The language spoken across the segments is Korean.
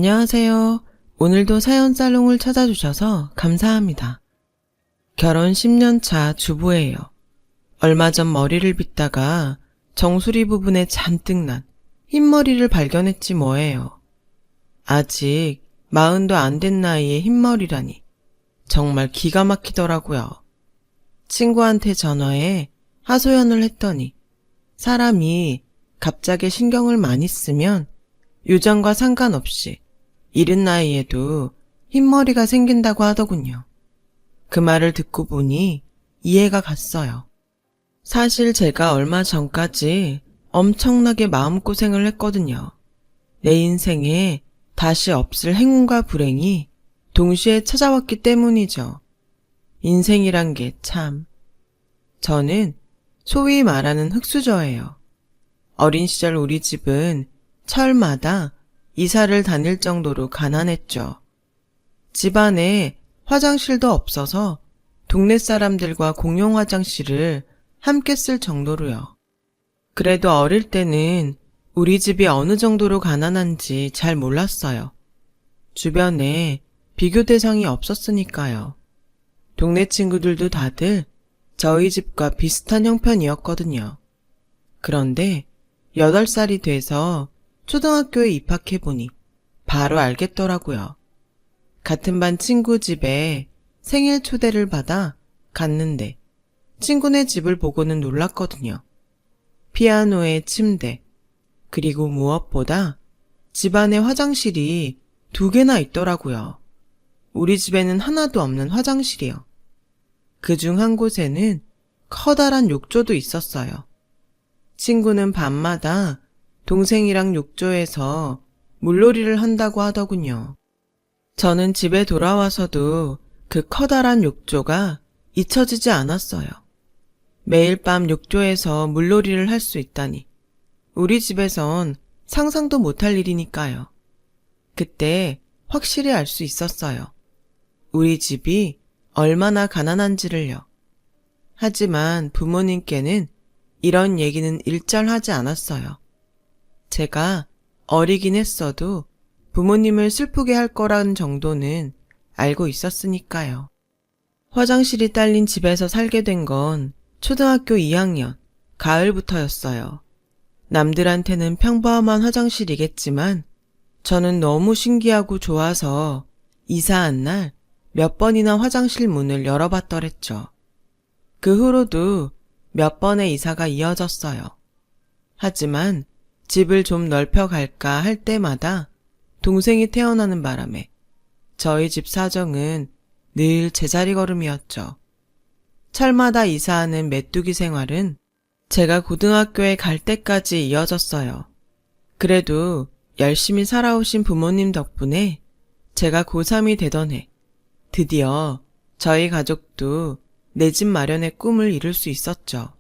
안녕하세요. 오늘도 사연 살롱을 찾아주셔서 감사합니다. 결혼 10년 차 주부예요. 얼마 전 머리를 빗다가 정수리 부분에 잔뜩 난 흰머리를 발견했지 뭐예요. 아직 40도 안 된 나이에 흰머리라니 정말 기가 막히더라고요. 친구한테 전화해 하소연을 했더니 사람이 갑자기 신경을 많이 쓰면 유전과 상관없이 이른 나이에도 흰머리가 생긴다고 하더군요. 그 말을 듣고 보니 이해가 갔어요. 사실 제가 얼마 전까지 엄청나게 마음고생을 했거든요. 내 인생에 다시 없을 행운과 불행이 동시에 찾아왔기 때문이죠. 인생이란 게 참. 저는 소위 말하는 흙수저예요. 어린 시절 우리 집은 철마다 이사를 다닐 정도로 가난했죠. 집안에 화장실도 없어서 동네 사람들과 공용 화장실을 함께 쓸 정도로요. 그래도 어릴 때는 우리 집이 어느 정도로 가난한지 잘 몰랐어요. 주변에 비교 대상이 없었으니까요. 동네 친구들도 다들 저희 집과 비슷한 형편이었거든요. 그런데 8살이 돼서 초등학교에 입학해보니 바로 알겠더라고요. 같은 반 친구 집에 생일 초대를 받아 갔는데 친구네 집을 보고는 놀랐거든요. 피아노에 침대, 그리고 무엇보다 집안에 화장실이 2개나 있더라고요. 우리 집에는 하나도 없는 화장실이요. 그중 한 곳에는 커다란 욕조도 있었어요. 친구는 밤마다 동생이랑 욕조에서 물놀이를 한다고 하더군요. 저는 집에 돌아와서도 그 커다란 욕조가 잊혀지지 않았어요. 매일 밤 욕조에서 물놀이를 할 수 있다니 우리 집에선 상상도 못할 일이니까요. 그때 확실히 알 수 있었어요. 우리 집이 얼마나 가난한지를요. 하지만 부모님께는 이런 얘기는 일절 하지 않았어요. 제가 어리긴 했어도 부모님을 슬프게 할 거란 정도는 알고 있었으니까요. 화장실이 딸린 집에서 살게 된 건 초등학교 2학년 가을부터였어요. 남들한테는 평범한 화장실이겠지만 저는 너무 신기하고 좋아서 이사한 날 몇 번이나 화장실 문을 열어봤더랬죠. 그 후로도 몇 번의 이사가 이어졌어요. 하지만 집을 좀 넓혀갈까 할 때마다 동생이 태어나는 바람에 저희 집 사정은 늘 제자리 걸음이었죠. 철마다 이사하는 메뚜기 생활은 제가 고등학교에 갈 때까지 이어졌어요. 그래도 열심히 살아오신 부모님 덕분에 제가 고3이 되던 해 드디어 저희 가족도 내 집 마련의 꿈을 이룰 수 있었죠.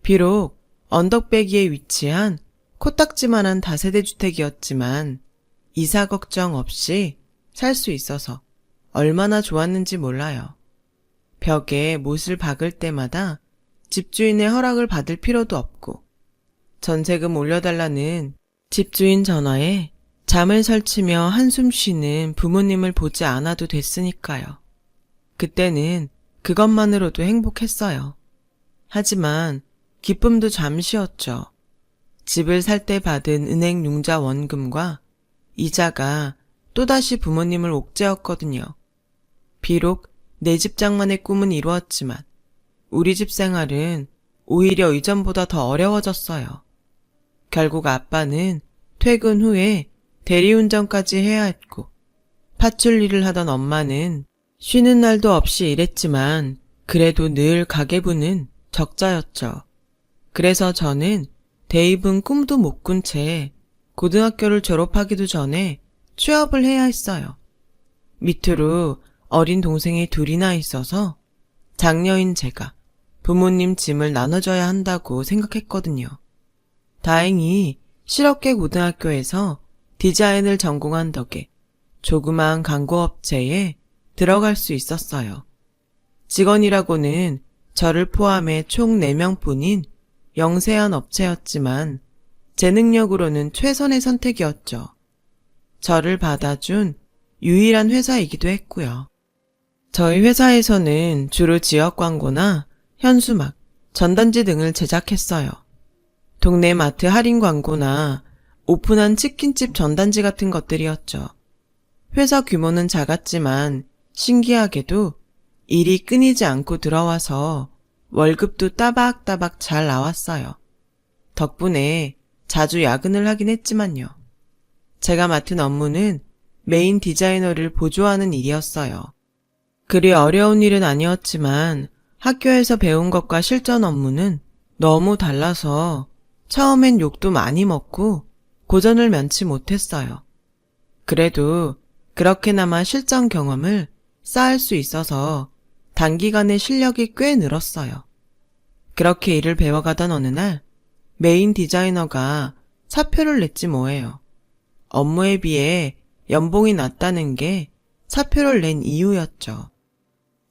비록 언덕배기에 위치한 코딱지만한 다세대 주택이었지만 이사 걱정 없이 살 수 있어서 얼마나 좋았는지 몰라요. 벽에 못을 박을 때마다 집주인의 허락을 받을 필요도 없고 전세금 올려달라는 집주인 전화에 잠을 설치며 한숨 쉬는 부모님을 보지 않아도 됐으니까요. 그때는 그것만으로도 행복했어요. 하지만 기쁨도 잠시였죠. 집을 살 때 받은 은행 융자 원금과 이자가 또다시 부모님을 옥죄었거든요. 비록 내 집 장만의 꿈은 이루었지만 우리 집 생활은 오히려 이전보다 더 어려워졌어요. 결국 아빠는 퇴근 후에 대리운전까지 해야 했고 파출 일을 하던 엄마는 쉬는 날도 없이 일했지만 그래도 늘 가계부는 적자였죠. 그래서 저는 대입은 꿈도 못 꾼 채 고등학교를 졸업하기도 전에 취업을 해야 했어요. 밑으로 어린 동생이 2이나 있어서 장녀인 제가 부모님 짐을 나눠줘야 한다고 생각했거든요. 다행히 실업계 고등학교에서 디자인을 전공한 덕에 조그마한 광고업체에 들어갈 수 있었어요. 직원이라고는 저를 포함해 총 4명뿐인 영세한 업체였지만 제 능력으로는 최선의 선택이었죠. 저를 받아준 유일한 회사이기도 했고요. 저희 회사에서는 주로 지역 광고나 현수막, 전단지 등을 제작했어요. 동네 마트 할인 광고나 오픈한 치킨집 전단지 같은 것들이었죠. 회사 규모는 작았지만 신기하게도 일이 끊이지 않고 들어와서 월급도 따박따박 잘 나왔어요. 덕분에 자주 야근을 하긴 했지만요. 제가 맡은 업무는 메인 디자이너를 보조하는 일이었어요. 그리 어려운 일은 아니었지만 학교에서 배운 것과 실전 업무는 너무 달라서 처음엔 욕도 많이 먹고 고전을 면치 못했어요. 그래도 그렇게나마 실전 경험을 쌓을 수 있어서 단기간에 실력이 꽤 늘었어요. 그렇게 일을 배워가던 어느 날 메인 디자이너가 사표를 냈지 뭐예요. 업무에 비해 연봉이 낮다는 게 사표를 낸 이유였죠.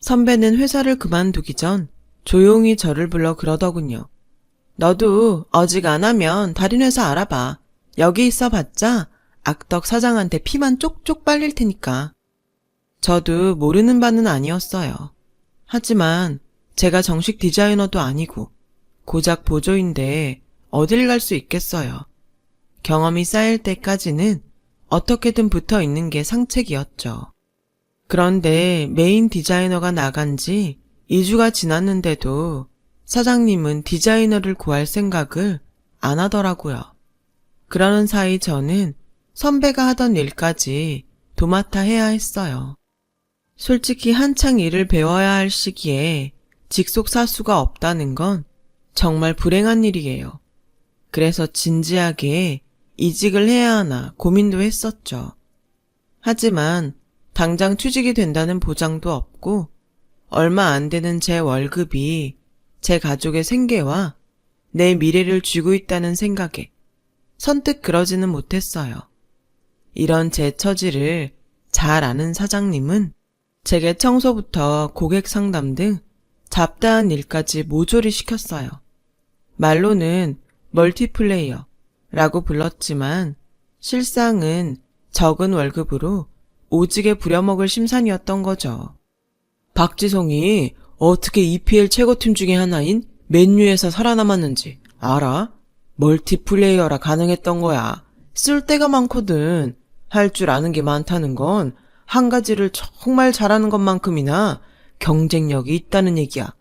선배는 회사를 그만두기 전 조용히 저를 불러 그러더군요. 너도 어직 안 하면 다른 회사 알아봐. 여기 있어봤자 악덕 사장한테 피만 쪽쪽 빨릴 테니까. 저도 모르는 바는 아니었어요. 하지만 제가 정식 디자이너도 아니고 고작 보조인데 어딜 갈 수 있겠어요. 경험이 쌓일 때까지는 어떻게든 붙어 있는 게 상책이었죠. 그런데 메인 디자이너가 나간 지 2주가 지났는데도 사장님은 디자이너를 구할 생각을 안 하더라고요. 그러는 사이 저는 선배가 하던 일까지 도맡아 해야 했어요. 솔직히 한창 일을 배워야 할 시기에 직속사수가 없다는 건 정말 불행한 일이에요. 그래서 진지하게 이직을 해야 하나 고민도 했었죠. 하지만 당장 취직이 된다는 보장도 없고 얼마 안 되는 제 월급이 제 가족의 생계와 내 미래를 쥐고 있다는 생각에 선뜻 그러지는 못했어요. 이런 제 처지를 잘 아는 사장님은 제게 청소부터 고객 상담 등 잡다한 일까지 모조리 시켰어요. 말로는 멀티플레이어라고 불렀지만 실상은 적은 월급으로 오지게 부려먹을 심산이었던 거죠. 박지성이 어떻게 EPL 최고팀 중에 하나인 맨유에서 살아남았는지 알아? 멀티플레이어라 가능했던 거야. 쓸 데가 많거든. 할 줄 아는 게 많다는 건 한 가지를 정말 잘하는 것만큼이나 경쟁력이 있다는 얘기야.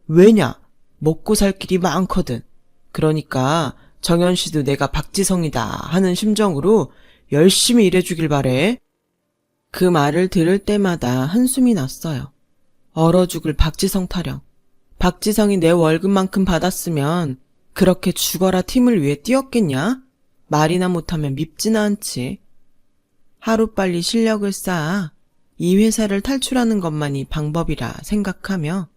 왜냐? 먹고 살 길이 많거든. 그러니까 정현 씨도 내가 박지성이다 하는 심정으로 열심히 일해주길 바래. 그 말을 들을 때마다 한숨이 났어요. 얼어 죽을 박지성 타령. 박지성이 내 월급만큼 받았으면 그렇게 죽어라 팀을 위해 뛰었겠냐? 말이나 못하면 밉지는 않지. 하루빨리 실력을 쌓아 이 회사를 탈출하는 것만이 방법이라 생각하며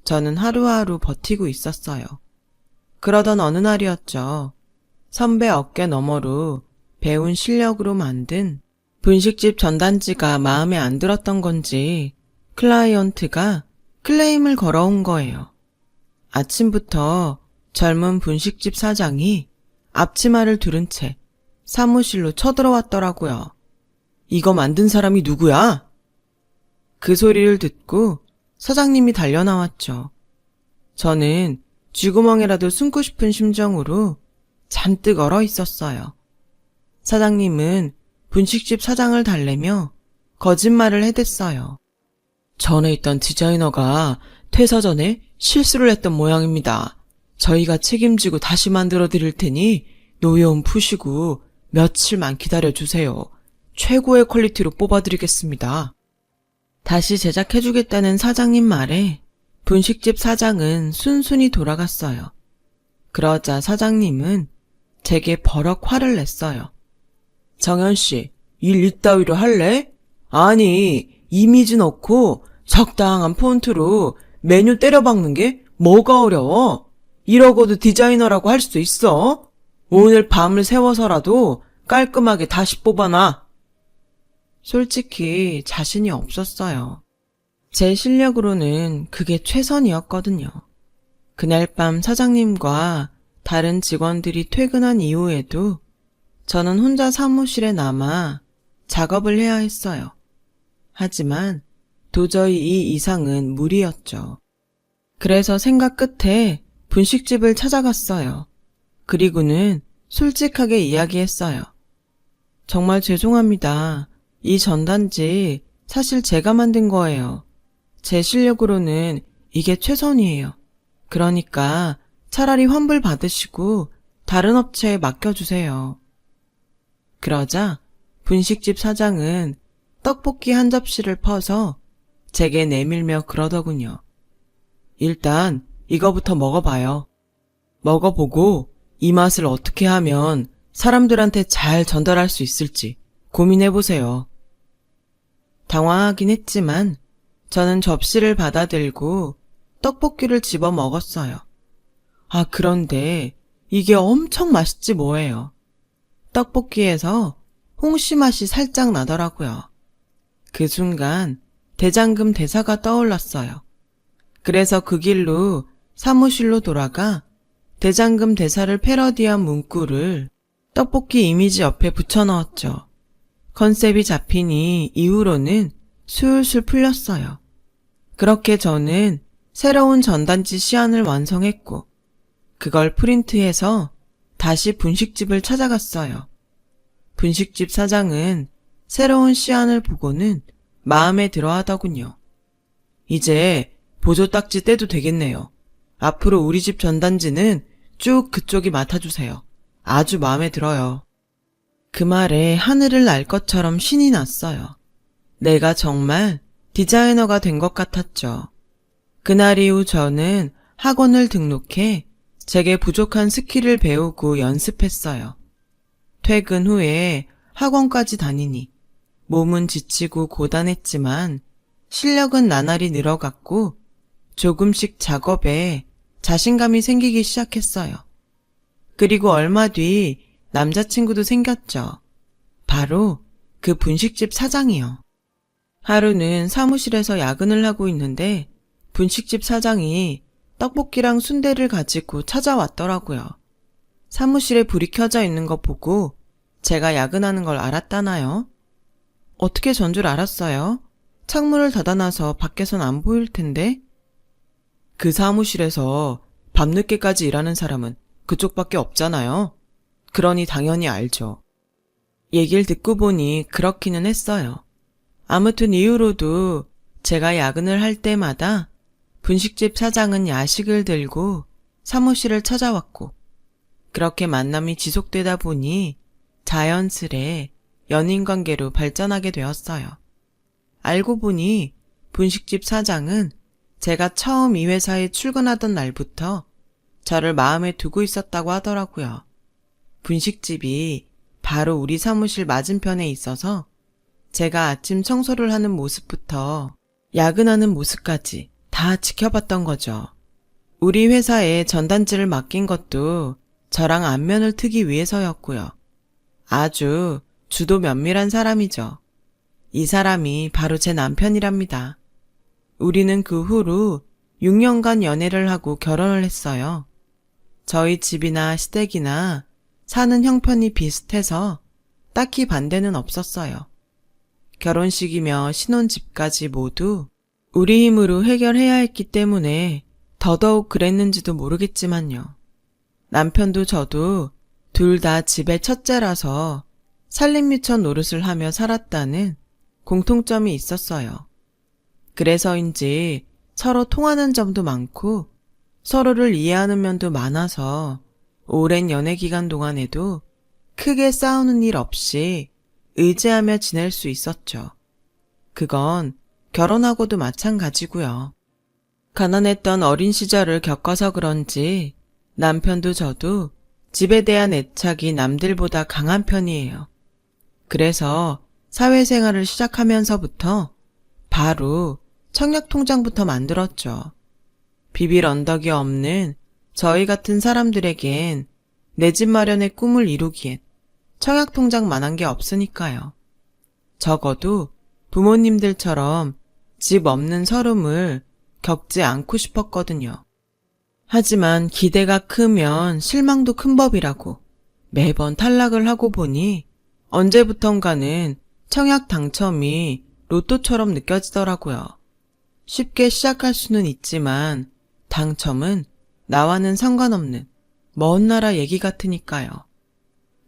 저는 하루하루 버티고 있었어요. 그러던 어느 날이었죠. 선배 어깨 너머로 배운 실력으로 만든 분식집 전단지가 마음에 안 들었던 건지 클라이언트가 클레임을 걸어온 거예요. 아침부터 젊은 분식집 사장이 앞치마를 두른 채 사무실로 쳐들어왔더라고요. 이거 만든 사람이 누구야? 그 소리를 듣고 사장님이 달려나왔죠. 저는 쥐구멍이라도 숨고 싶은 심정으로 잔뜩 얼어 있었어요. 사장님은 분식집 사장을 달래며 거짓말을 해댔어요. 전에 있던 디자이너가 퇴사 전에 실수를 했던 모양입니다. 저희가 책임지고 다시 만들어 드릴 테니 노여움 푸시고 며칠만 기다려주세요. 최고의 퀄리티로 뽑아드리겠습니다. 다시 제작해주겠다는 사장님 말에 분식집 사장은 순순히 돌아갔어요. 그러자 사장님은 제게 버럭 화를 냈어요. 정현씨, 일 이따위로 할래? 아니, 이미지 넣고 적당한 폰트로 메뉴 때려박는 게 뭐가 어려워? 이러고도 디자이너라고 할 수 있어? 오늘 밤을 새워서라도 깔끔하게 다시 뽑아놔. 솔직히 자신이 없었어요. 제 실력으로는 그게 최선이었거든요. 그날 밤 사장님과 다른 직원들이 퇴근한 이후에도 저는 혼자 사무실에 남아 작업을 해야 했어요. 하지만 도저히 이 이상은 무리였죠. 그래서 생각 끝에 분식집을 찾아갔어요. 그리고는 솔직하게 이야기했어요. 정말 죄송합니다. 이 전단지 사실 제가 만든 거예요. 제 실력으로는 이게 최선이에요. 그러니까 차라리 환불 받으시고 다른 업체에 맡겨주세요. 그러자 분식집 사장은 떡볶이 한 접시를 퍼서 제게 내밀며 그러더군요. 일단 이거부터 먹어봐요. 먹어보고 이 맛을 어떻게 하면 사람들한테 잘 전달할 수 있을지 고민해보세요. 당황하긴 했지만 저는 접시를 받아들고 떡볶이를 집어 먹었어요. 아, 그런데 이게 엄청 맛있지 뭐예요. 떡볶이에서 홍시 맛이 살짝 나더라고요. 그 순간 대장금 대사가 떠올랐어요. 그래서 그 길로 사무실로 돌아가 대장금 대사를 패러디한 문구를 떡볶이 이미지 옆에 붙여넣었죠. 컨셉이 잡히니 이후로는 술술 풀렸어요. 그렇게 저는 새로운 전단지 시안을 완성했고 그걸 프린트해서 다시 분식집을 찾아갔어요. 분식집 사장은 새로운 시안을 보고는 마음에 들어 하더군요. 이제 보조 딱지 떼도 되겠네요. 앞으로 우리 집 전단지는 쭉 그쪽이 맡아주세요. 아주 마음에 들어요. 그 말에 하늘을 날 것처럼 신이 났어요. 내가 정말 디자이너가 된 것 같았죠. 그날 이후 저는 학원을 등록해 제게 부족한 스킬을 배우고 연습했어요. 퇴근 후에 학원까지 다니니 몸은 지치고 고단했지만 실력은 나날이 늘어갔고 조금씩 작업에 자신감이 생기기 시작했어요. 그리고 얼마 뒤 남자친구도 생겼죠. 바로 그 분식집 사장이요. 하루는 사무실에서 야근을 하고 있는데 분식집 사장이 떡볶이랑 순대를 가지고 찾아왔더라고요. 사무실에 불이 켜져 있는 거 보고 제가 야근하는 걸 알았다나요? 어떻게 전 줄 알았어요? 창문을 닫아놔서 밖에선 안 보일 텐데? 그 사무실에서 밤늦게까지 일하는 사람은 그쪽밖에 없잖아요. 그러니 당연히 알죠. 얘기를 듣고 보니 그렇기는 했어요. 아무튼 이후로도 제가 야근을 할 때마다 분식집 사장은 야식을 들고 사무실을 찾아왔고 그렇게 만남이 지속되다 보니 자연스레 연인관계로 발전하게 되었어요. 알고 보니 분식집 사장은 제가 처음 이 회사에 출근하던 날부터 저를 마음에 두고 있었다고 하더라고요. 분식집이 바로 우리 사무실 맞은편에 있어서 제가 아침 청소를 하는 모습부터 야근하는 모습까지 다 지켜봤던 거죠. 우리 회사에 전단지를 맡긴 것도 저랑 안면을 트기 위해서였고요. 아주 주도 면밀한 사람이죠. 이 사람이 바로 제 남편이랍니다. 우리는 그 후로 6년간 연애를 하고 결혼을 했어요. 저희 집이나 시댁이나 사는 형편이 비슷해서 딱히 반대는 없었어요. 결혼식이며 신혼집까지 모두 우리 힘으로 해결해야 했기 때문에 더더욱 그랬는지도 모르겠지만요. 남편도 저도 둘 다 집의 첫째라서 살림미천 노릇을 하며 살았다는 공통점이 있었어요. 그래서인지 서로 통하는 점도 많고 서로를 이해하는 면도 많아서 오랜 연애 기간 동안에도 크게 싸우는 일 없이 의지하며 지낼 수 있었죠. 그건 결혼하고도 마찬가지고요. 가난했던 어린 시절을 겪어서 그런지 남편도 저도 집에 대한 애착이 남들보다 강한 편이에요. 그래서 사회생활을 시작하면서부터 바로 청약통장부터 만들었죠. 비빌 언덕이 없는 저희 같은 사람들에겐 내 집 마련의 꿈을 이루기엔 청약통장만한 게 없으니까요. 적어도 부모님들처럼 집 없는 서름을 겪지 않고 싶었거든요. 하지만 기대가 크면 실망도 큰 법이라고 매번 탈락을 하고 보니 언제부턴가는 청약 당첨이 로또처럼 느껴지더라고요. 쉽게 시작할 수는 있지만 당첨은 나와는 상관없는 먼 나라 얘기 같으니까요.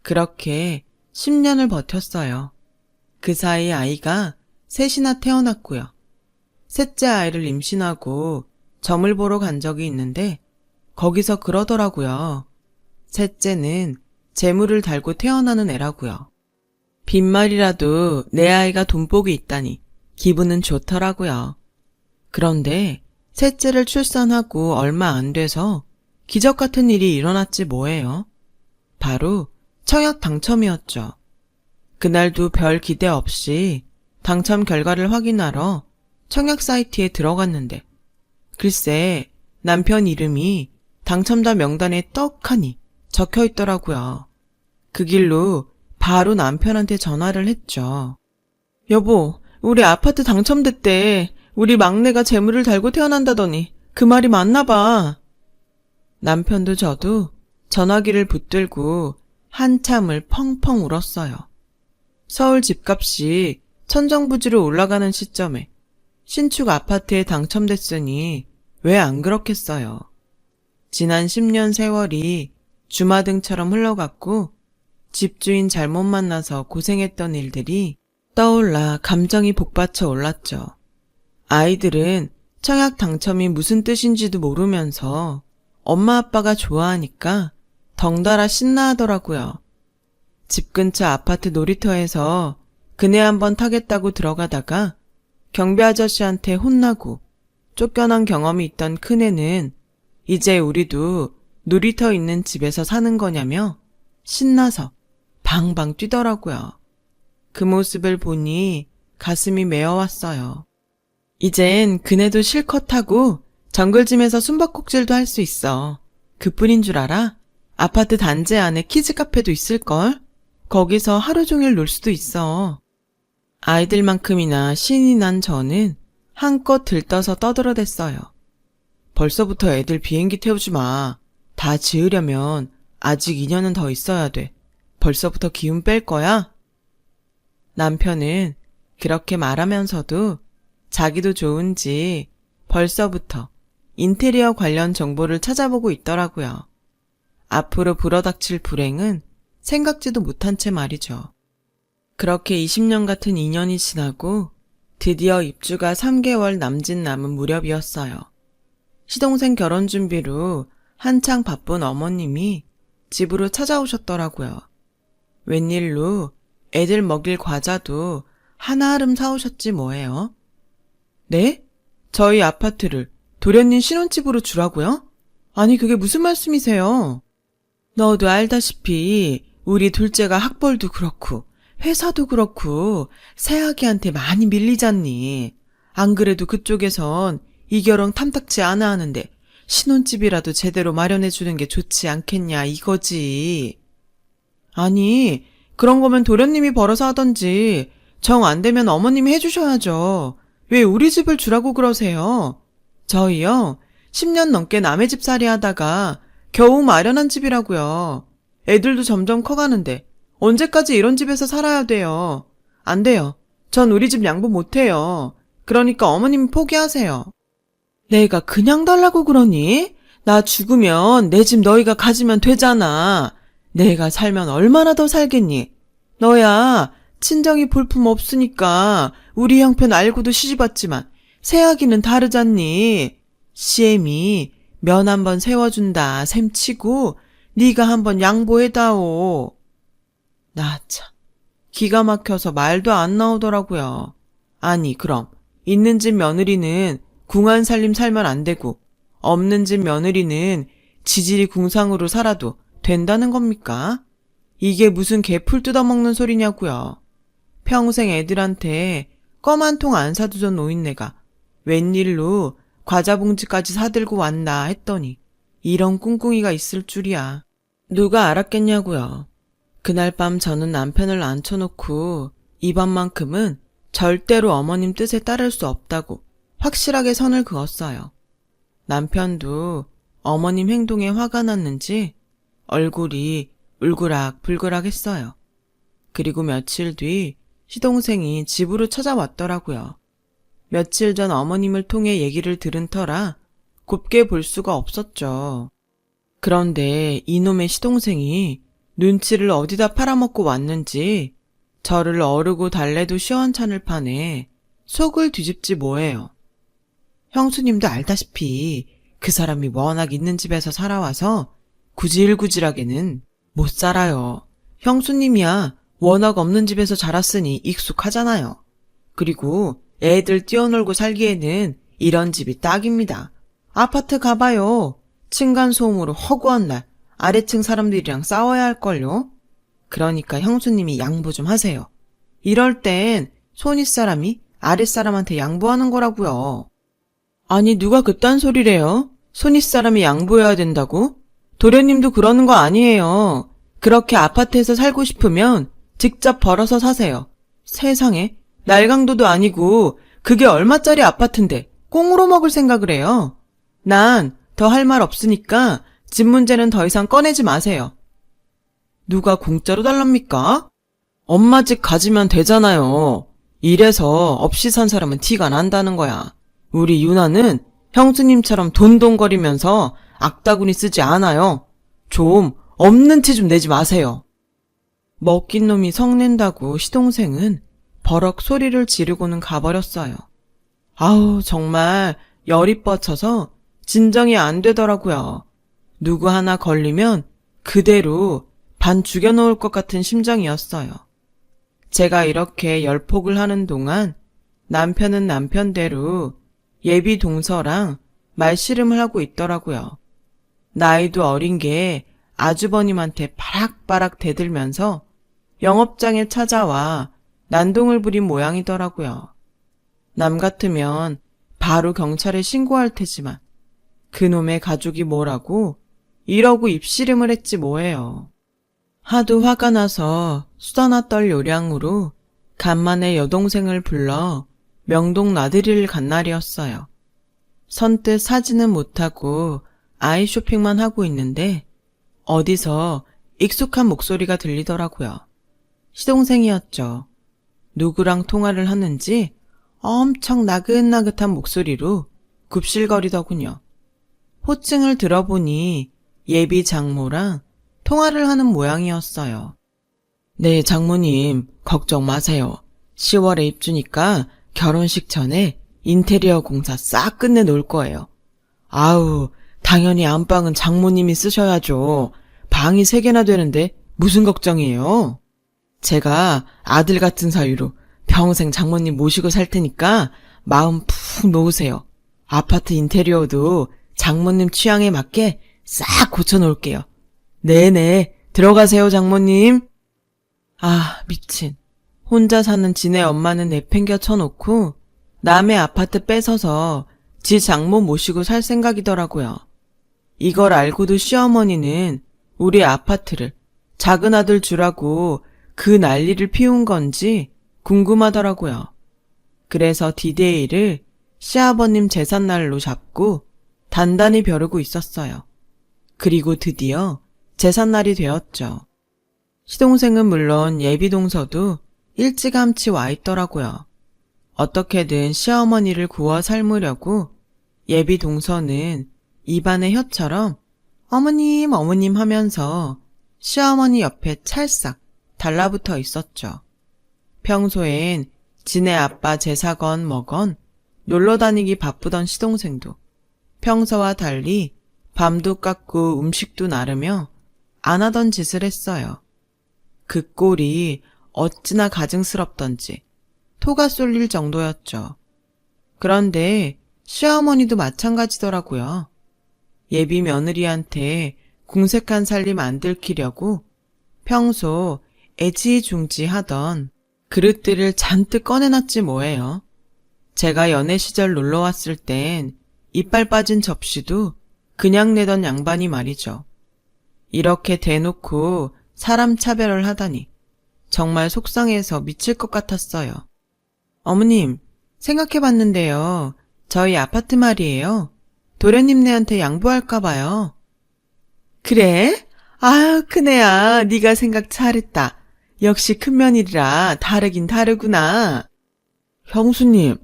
그렇게 10년을 버텼어요. 그 사이 아이가 셋이나 태어났고요. 셋째 아이를 임신하고 점을 보러 간 적이 있는데 거기서 그러더라고요. 셋째는 재물을 달고 태어나는 애라고요. 빈말이라도 내 아이가 돈복이 있다니 기분은 좋더라고요. 그런데 셋째를 출산하고 얼마 안 돼서 기적 같은 일이 일어났지 뭐예요. 바로 청약 당첨이었죠. 그날도 별 기대 없이 당첨 결과를 확인하러 청약 사이트에 들어갔는데 글쎄 남편 이름이 당첨자 명단에 떡하니 적혀 있더라고요. 그 길로 바로 남편한테 전화를 했죠. 여보, 우리 아파트 당첨됐대. 우리 막내가 재물을 달고 태어난다더니 그 말이 맞나 봐. 남편도 저도 전화기를 붙들고 한참을 펑펑 울었어요. 서울 집값이 천정부지로 올라가는 시점에 신축 아파트에 당첨됐으니 왜 안 그렇겠어요. 지난 10년 세월이 주마등처럼 흘러갔고 집주인 잘못 만나서 고생했던 일들이 떠올라 감정이 복받쳐 올랐죠. 아이들은 청약 당첨이 무슨 뜻인지도 모르면서 엄마 아빠가 좋아하니까 덩달아 신나하더라고요. 집 근처 아파트 놀이터에서 그네 한번 타겠다고 들어가다가 경비 아저씨한테 혼나고 쫓겨난 경험이 있던 큰애는 이제 우리도 놀이터 있는 집에서 사는 거냐며 신나서 방방 뛰더라고요. 그 모습을 보니 가슴이 메어왔어요. 이젠 그네도 실컷 하고 정글짐에서 숨바꼭질도 할 수 있어. 그뿐인 줄 알아? 아파트 단지 안에 키즈 카페도 있을걸? 거기서 하루 종일 놀 수도 있어. 아이들만큼이나 신이 난 저는 한껏 들떠서 떠들어댔어요. 벌써부터 애들 비행기 태우지 마. 다 지으려면 아직 2년은 더 있어야 돼. 벌써부터 기운 뺄 거야? 남편은 그렇게 말하면서도 자기도 좋은지 벌써부터 인테리어 관련 정보를 찾아보고 있더라고요. 앞으로 불어닥칠 불행은 생각지도 못한 채 말이죠. 그렇게 20년 같은 2년이 지나고 드디어 입주가 3개월 남짓 남은 무렵이었어요. 시동생 결혼 준비로 한창 바쁜 어머님이 집으로 찾아오셨더라고요. 웬일로 애들 먹일 과자도 하나름 사오셨지 뭐예요? 네? 저희 아파트를 도련님 신혼집으로 주라고요? 아니 그게 무슨 말씀이세요? 너도 알다시피 우리 둘째가 학벌도 그렇고 회사도 그렇고 새아기한테 많이 밀리잖니. 안 그래도 그쪽에선 이 결혼 탐탁치 않아 하는데 신혼집이라도 제대로 마련해 주는 게 좋지 않겠냐 이거지. 아니 그런 거면 도련님이 벌어서 하던지 정 안 되면 어머님이 해주셔야죠. 왜 우리 집을 주라고 그러세요? 저희요 10년 넘게 남의 집살이 하다가 겨우 마련한 집이라고요. 애들도 점점 커가는데 언제까지 이런 집에서 살아야 돼요. 안 돼요. 전 우리 집 양보 못해요. 그러니까 어머님이 포기하세요. 내가 그냥 달라고 그러니? 나 죽으면 내 집 너희가 가지면 되잖아. 내가 살면 얼마나 더 살겠니? 너야 친정이 볼품 없으니까 우리 형편 알고도 시집왔지만 새아기는 다르잖니. 시엠이 면 한번 세워준다 셈치고 네가 한번 양보해다오. 나 참 기가 막혀서 말도 안 나오더라고요. 아니 그럼 있는 집 며느리는 궁한 살림 살면 안 되고 없는 집 며느리는 지질이 궁상으로 살아도 된다는 겁니까? 이게 무슨 개풀 뜯어먹는 소리냐고요. 평생 애들한테 껌 한 통 안 사주던 노인네가 웬일로 과자 봉지까지 사들고 왔나 했더니 이런 꿍꿍이가 있을 줄이야. 누가 알았겠냐고요. 그날 밤 저는 남편을 앉혀놓고 이번만큼은 절대로 어머님 뜻에 따를 수 없다고 확실하게 선을 그었어요. 남편도 어머님 행동에 화가 났는지 얼굴이 울그락불그락 했어요. 그리고 며칠 뒤 시동생이 집으로 찾아왔더라고요. 며칠 전 어머님을 통해 얘기를 들은 터라 곱게 볼 수가 없었죠. 그런데 이놈의 시동생이 눈치를 어디다 팔아먹고 왔는지 저를 어르고 달래도 시원찮을 판에 속을 뒤집지 뭐예요. 형수님도 알다시피 그 사람이 워낙 있는 집에서 살아와서 구질구질하게는 못 살아요. 형수님이야 워낙 없는 집에서 자랐으니 익숙하잖아요. 그리고 애들 뛰어놀고 살기에는 이런 집이 딱입니다. 아파트 가봐요. 층간소음으로 허구한 날 아래층 사람들이랑 싸워야 할걸요. 그러니까 형수님이 양보 좀 하세요. 이럴 땐 손윗사람이 아랫사람한테 양보하는 거라고요. 아니 누가 그딴 소리래요? 손윗사람이 양보해야 된다고? 도련님도 그러는 거 아니에요. 그렇게 아파트에서 살고 싶으면 직접 벌어서 사세요. 세상에 날강도도 아니고 그게 얼마짜리 아파트인데 꽁으로 먹을 생각을 해요. 난 더 할 말 없으니까 집 문제는 더 이상 꺼내지 마세요. 누가 공짜로 달랍니까? 엄마 집 가지면 되잖아요. 이래서 없이 산 사람은 티가 난다는 거야. 우리 유나는 형수님처럼 돈돈거리면서 악다구니 쓰지 않아요. 좀 없는 티 좀 내지 마세요. 먹긴 놈이 성낸다고 시동생은 버럭 소리를 지르고는 가버렸어요. 아우 정말 열이 뻗쳐서 진정이 안 되더라고요. 누구 하나 걸리면 그대로 반 죽여놓을 것 같은 심정이었어요. 제가 이렇게 열폭을 하는 동안 남편은 남편대로 예비 동서랑 말씨름을 하고 있더라고요. 나이도 어린 게 아주버님한테 바락바락 대들면서 영업장에 찾아와 난동을 부린 모양이더라고요. 남 같으면 바로 경찰에 신고할 테지만 그놈의 가족이 뭐라고 이러고 입씨름을 했지 뭐예요. 하도 화가 나서 수다나 떨 요량으로 간만에 여동생을 불러 명동 나들이를 간 날이었어요. 선뜻 사지는 못하고 아이 쇼핑만 하고 있는데 어디서 익숙한 목소리가 들리더라고요. 시동생이었죠. 누구랑 통화를 하는지 엄청 나긋나긋한 목소리로 굽실거리더군요. 호칭을 들어보니 예비 장모랑 통화를 하는 모양이었어요. 네, 장모님, 걱정 마세요. 10월에 입주니까 결혼식 전에 인테리어 공사 싹 끝내놓을 거예요. 아우, 당연히 안방은 장모님이 쓰셔야죠. 방이 3개나 되는데 무슨 걱정이에요? 제가 아들 같은 사유로 평생 장모님 모시고 살 테니까 마음 푹 놓으세요. 아파트 인테리어도 장모님 취향에 맞게 싹 고쳐놓을게요. 네네, 들어가세요 장모님. 아, 미친. 혼자 사는 지네 엄마는 내팽겨 쳐놓고 남의 아파트 뺏어서 지 장모 모시고 살 생각이더라고요. 이걸 알고도 시어머니는 우리 아파트를 작은 아들 주라고 그 난리를 피운 건지 궁금하더라고요. 그래서 디데이를 시아버님 제삿날로 잡고 단단히 벼르고 있었어요. 그리고 드디어 제삿날이 되었죠. 시동생은 물론 예비동서도 일찌감치 와 있더라고요. 어떻게든 시어머니를 구워 삶으려고 예비동서는 입안에 혀처럼 어머님 어머님 하면서 시어머니 옆에 찰싹 달라붙어 있었죠. 평소엔 지네 아빠 제사건 뭐건 놀러다니기 바쁘던 시동생도 평소와 달리 밤도 깎고 음식도 나르며 안 하던 짓을 했어요. 그 꼴이 어찌나 가증스럽던지 토가 쏠릴 정도였죠. 그런데 시어머니도 마찬가지더라고요. 예비 며느리한테 궁색한 살림 안 들키려고 평소 애지중지하던 그릇들을 잔뜩 꺼내놨지 뭐예요. 제가 연애 시절 놀러왔을 땐 이빨 빠진 접시도 그냥 내던 양반이 말이죠. 이렇게 대놓고 사람 차별을 하다니 정말 속상해서 미칠 것 같았어요. 어머님, 생각해봤는데요. 저희 아파트 말이에요. 도련님네한테 양보할까 봐요. 그래? 아유, 큰애야, 네가 생각 잘했다. 역시 큰 며느리라 다르긴 다르구나. 형수님,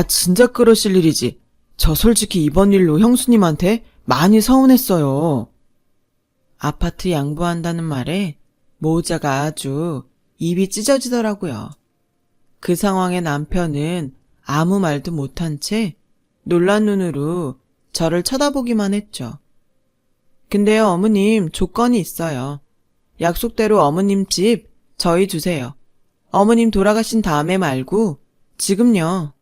진짜 그러실 일이지. 저 솔직히 이번 일로 형수님한테 많이 서운했어요. 아파트 양보한다는 말에 모자가 아주 입이 찢어지더라고요. 그 상황에 남편은 아무 말도 못한 채 놀란 눈으로 저를 쳐다보기만 했죠. 근데요, 어머님, 조건이 있어요. 약속대로 어머님 집 저희 주세요. 어머님 돌아가신 다음에 말고 지금요.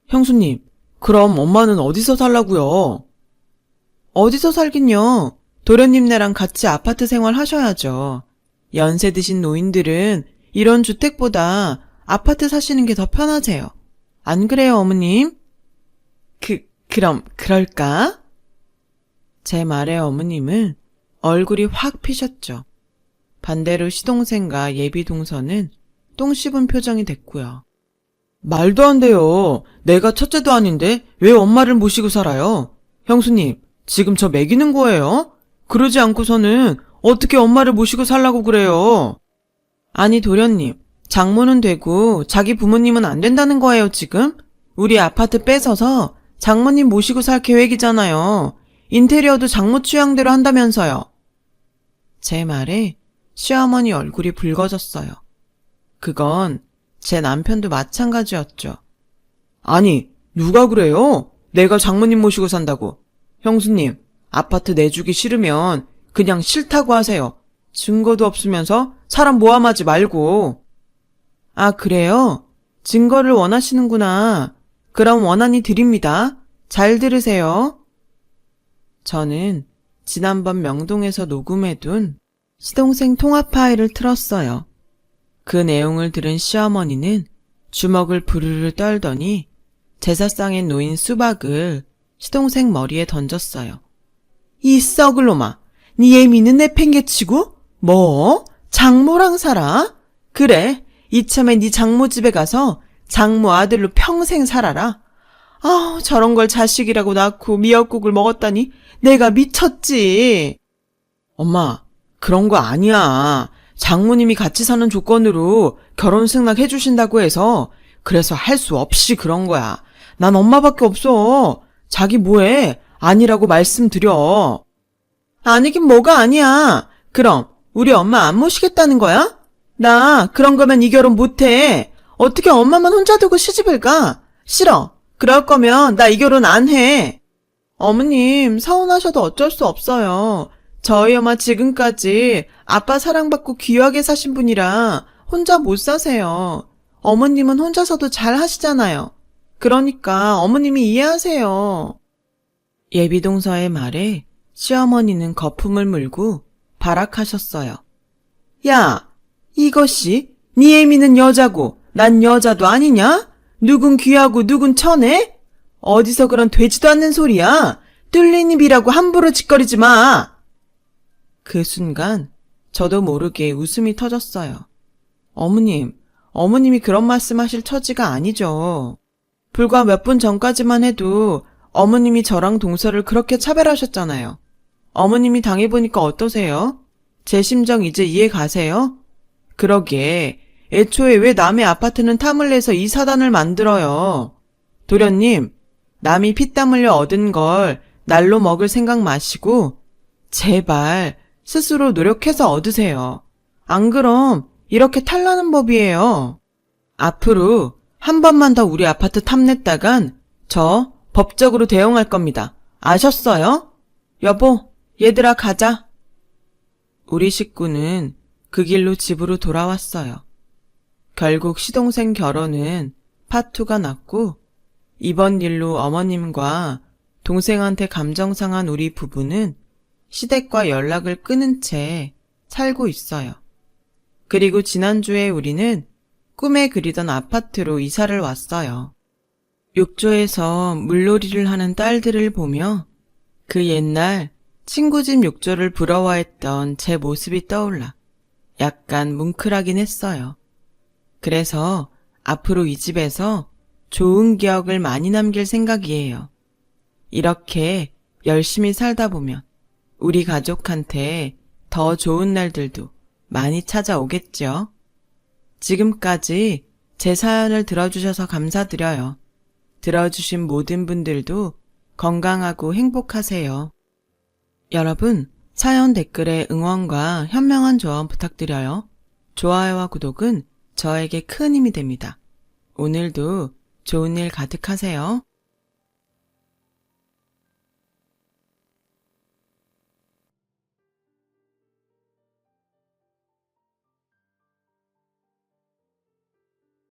형수님, 그럼 엄마는 어디서 살라고요? 어디서 살긴요. 도련님네랑 같이 아파트 생활 하셔야죠. 연세 드신 노인들은 이런 주택보다 아파트 사시는 게 더 편하세요. 안 그래요, 어머님? 그럼 그럴까? 제 말에 어머님은 얼굴이 확 피셨죠. 반대로 시동생과 예비 동서는 똥 씹은 표정이 됐고요. 말도 안 돼요. 내가 첫째도 아닌데 왜 엄마를 모시고 살아요? 형수님, 지금 저 매기는 거예요? 그러지 않고서는 어떻게 엄마를 모시고 살라고 그래요? 아니, 도련님, 장모는 되고 자기 부모님은 안 된다는 거예요, 지금? 우리 아파트 뺏어서 장모님 모시고 살 계획이잖아요. 인테리어도 장모 취향대로 한다면서요. 제 말에 시어머니 얼굴이 붉어졌어요. 그건 제 남편도 마찬가지였죠. 아니, 누가 그래요? 내가 장모님 모시고 산다고. 형수님, 아파트 내주기 싫으면 그냥 싫다고 하세요. 증거도 없으면서 사람 모함하지 말고. 아, 그래요? 증거를 원하시는구나. 그럼 원한이 드립니다. 잘 들으세요. 저는 지난번 명동에서 녹음해둔 시동생 통화 파일을 틀었어요. 그 내용을 들은 시어머니는 주먹을 부르르 떨더니 제사상에 놓인 수박을 시동생 머리에 던졌어요. 이 썩을 놈아, 네 애미는 내팽개치고? 뭐? 장모랑 살아? 그래, 이참에 네 장모 집에 가서 장모 아들로 평생 살아라. 저런 걸 자식이라고 낳고 미역국을 먹었다니 내가 미쳤지. 엄마, 그런 거 아니야. 장모님이 같이 사는 조건으로 결혼 승낙해 주신다고 해서 그래서 할 수 없이 그런 거야. 난 엄마밖에 없어. 자기 뭐해? 아니라고 말씀드려. 아니긴 뭐가 아니야. 그럼 우리 엄마 안 모시겠다는 거야? 나 그런 거면 이 결혼 못해. 어떻게 엄마만 혼자 두고 시집을 가? 싫어. 그럴 거면 나 이 결혼 안 해. 어머님, 서운하셔도 어쩔 수 없어요. 저희 엄마 지금까지 아빠 사랑받고 귀하게 사신 분이라 혼자 못 사세요. 어머님은 혼자서도 잘 하시잖아요. 그러니까 어머님이 이해하세요. 예비동서의 말에 시어머니는 거품을 물고 발악하셨어요. 야, 이것이 네 애미는 여자고 난 여자도 아니냐? 누군 귀하고 누군 천해? 어디서 그런 되지도 않는 소리야? 뚫린 입이라고 함부로 짓거리지 마. 그 순간 저도 모르게 웃음이 터졌어요. 어머님이 그런 말씀하실 처지가 아니죠. 불과 몇 분 전까지만 해도 어머님이 저랑 동서를 그렇게 차별하셨잖아요. 어머님이 당해보니까 어떠세요? 제 심정 이제 이해 가세요? 그러게 애초에 왜 남의 아파트는 탐을 내서 이 사단을 만들어요? 도련님, 남이 피땀 흘려 얻은 걸 날로 먹을 생각 마시고 제발 스스로 노력해서 얻으세요. 안 그럼 이렇게 탈나는 법이에요. 앞으로 한 번만 더 우리 아파트 탐냈다간 저 법적으로 대응할 겁니다. 아셨어요? 여보, 얘들아 가자. 우리 식구는 그 길로 집으로 돌아왔어요. 결국 시동생 결혼은 파투가 났고 이번 일로 어머님과 동생한테 감정 상한 우리 부부는 시댁과 연락을 끊은 채 살고 있어요. 그리고 지난주에 우리는 꿈에 그리던 아파트로 이사를 왔어요. 욕조에서 물놀이를 하는 딸들을 보며 그 옛날 친구 집 욕조를 부러워했던 제 모습이 떠올라 약간 뭉클하긴 했어요. 그래서 앞으로 이 집에서 좋은 기억을 많이 남길 생각이에요. 이렇게 열심히 살다 보면 우리 가족한테 더 좋은 날들도 많이 찾아오겠죠. 지금까지 제 사연을 들어주셔서 감사드려요. 들어주신 모든 분들도 건강하고 행복하세요. 여러분, 사연 댓글에 응원과 현명한 조언 부탁드려요. 좋아요와 구독은 저에게 큰 힘이 됩니다. 오늘도 좋은 일 가득하세요.